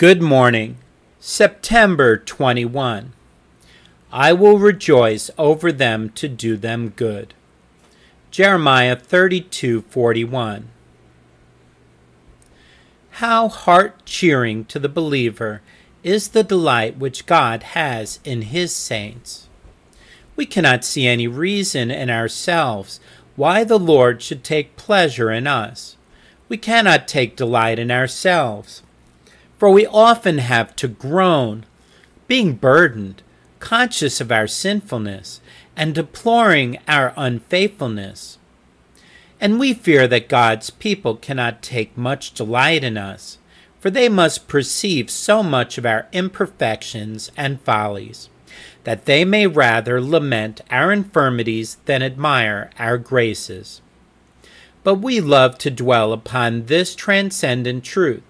Good morning, September 21. I will rejoice over them to do them good. Jeremiah 32:41. How heart-cheering to the believer is the delight which God has in His saints. We cannot see any reason in ourselves why the Lord should take pleasure in us. We cannot take delight in ourselves, for we often have to groan, being burdened, conscious of our sinfulness, and deploring our unfaithfulness. And we fear that God's people cannot take much delight in us, for they must perceive so much of our imperfections and follies, that they may rather lament our infirmities than admire our graces. But we love to dwell upon this transcendent truth,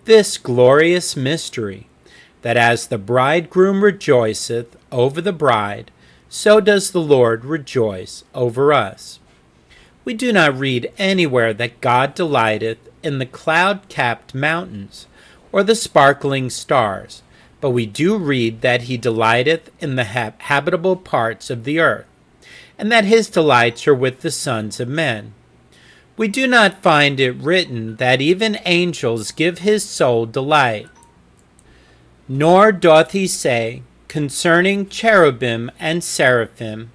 this glorious mystery, that as the bridegroom rejoiceth over the bride, so does the Lord rejoice over us. We do not read anywhere that God delighteth in the cloud-capped mountains or the sparkling stars, but we do read that He delighteth in the habitable parts of the earth, and that His delights are with the sons of men. We do not find it written that even angels give His soul delight. Nor doth He say concerning cherubim and seraphim,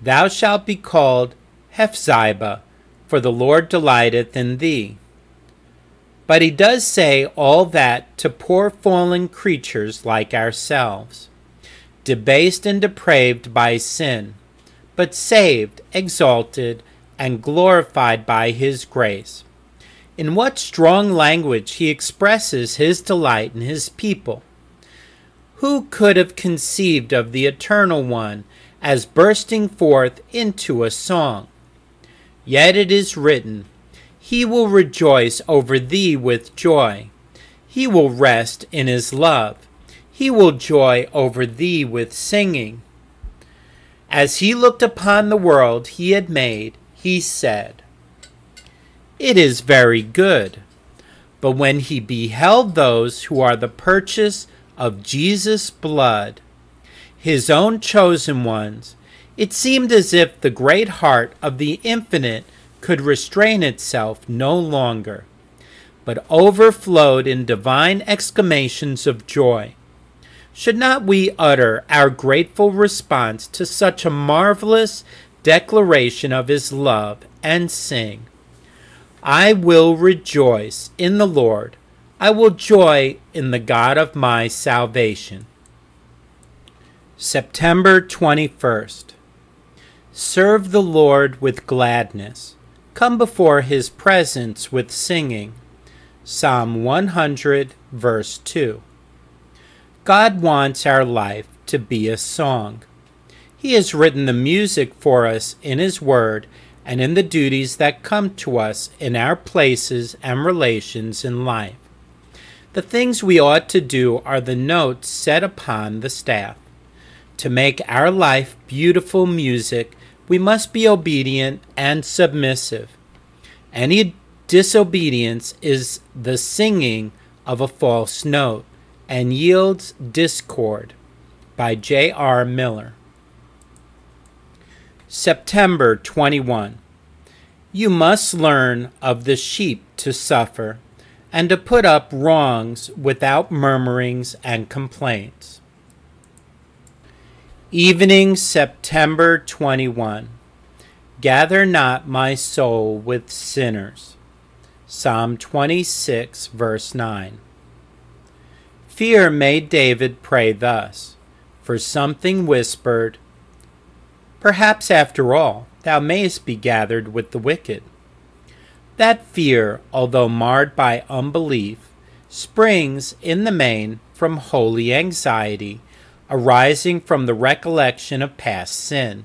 Thou shalt be called Hephzibah, for the Lord delighteth in thee. But He does say all that to poor fallen creatures like ourselves, debased and depraved by sin, but saved, exalted, and glorified by His grace. In what strong language He expresses His delight in His people. Who could have conceived of the Eternal One as bursting forth into a song? Yet it is written, He will rejoice over thee with joy. He will rest in His love. He will joy over thee with singing. As He looked upon the world He had made, He said, It is very good. But when He beheld those who are the purchase of Jesus' blood, His own chosen ones, it seemed as if the great heart of the Infinite could restrain itself no longer, but overflowed in divine exclamations of joy. Should not we utter our grateful response to such a marvelous declaration of His love and sing, I will rejoice in the Lord. I will joy in the God of my salvation. September 21st. Serve the Lord with gladness. Come before His presence with singing. Psalm 100, verse 2. God wants our life to be a song. He has written the music for us in His Word and in the duties that come to us in our places and relations in life. The things we ought to do are the notes set upon the staff. To make our life beautiful music, we must be obedient and submissive. Any disobedience is the singing of a false note and yields discord. By J.R. Miller. September 21. You must learn of the sheep to suffer, and to put up wrongs without murmurings and complaints. Evening, September 21. Gather not my soul with sinners. Psalm 26, verse 9. Fear made David pray thus, for something whispered, Perhaps after all, thou mayest be gathered with the wicked. That fear, although marred by unbelief, springs in the main from holy anxiety, arising from the recollection of past sin.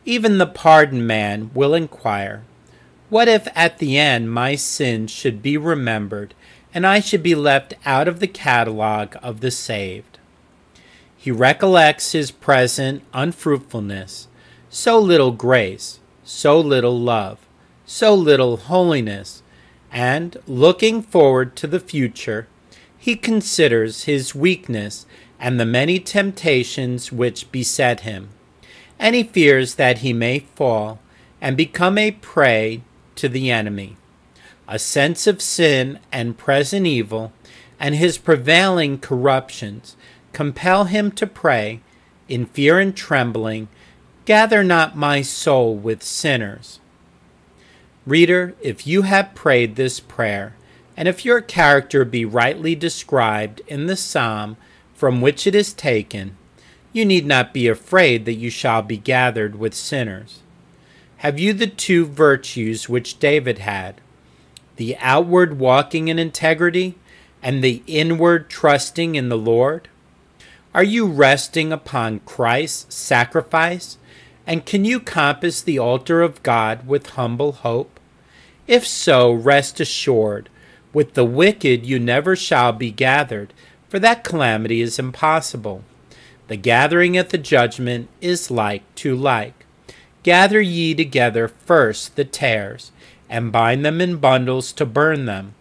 Even the pardoned man will inquire, What if at the end my sins should be remembered, and I should be left out of the catalogue of the saved? He recollects his present unfruitfulness, so little grace, so little love, so little holiness, and, looking forward to the future, He considers his weakness and the many temptations which beset him, and he fears that he may fall and become a prey to the enemy. A sense of sin and present evil and his prevailing corruptions compel him to pray, in fear and trembling, "Gather not my soul with sinners." Reader, if you have prayed this prayer, and if your character be rightly described in the psalm from which it is taken, you need not be afraid that you shall be gathered with sinners. Have you the two virtues which David had, the outward walking in integrity and the inward trusting in the Lord? Are you resting upon Christ's sacrifice, and can you compass the altar of God with humble hope? If so, rest assured, with the wicked you never shall be gathered, for that calamity is impossible. The gathering at the judgment is like to like. Gather ye together first the tares, and bind them in bundles to burn them,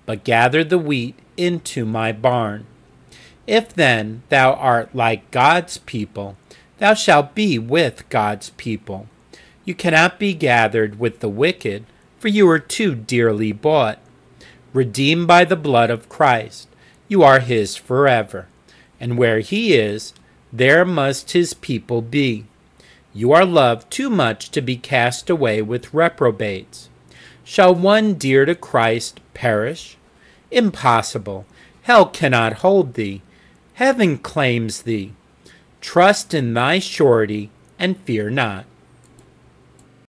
but gather the wheat into my barn. If then thou art like God's people, thou shalt be with God's people. You cannot be gathered with the wicked, for you are too dearly bought. Redeemed by the blood of Christ, you are his forever, and where he is, there must his people be. You are loved too much to be cast away with reprobates. Shall one dear to Christ perish? Impossible. Hell cannot hold thee. Heaven claims thee. Trust in thy surety, and fear not.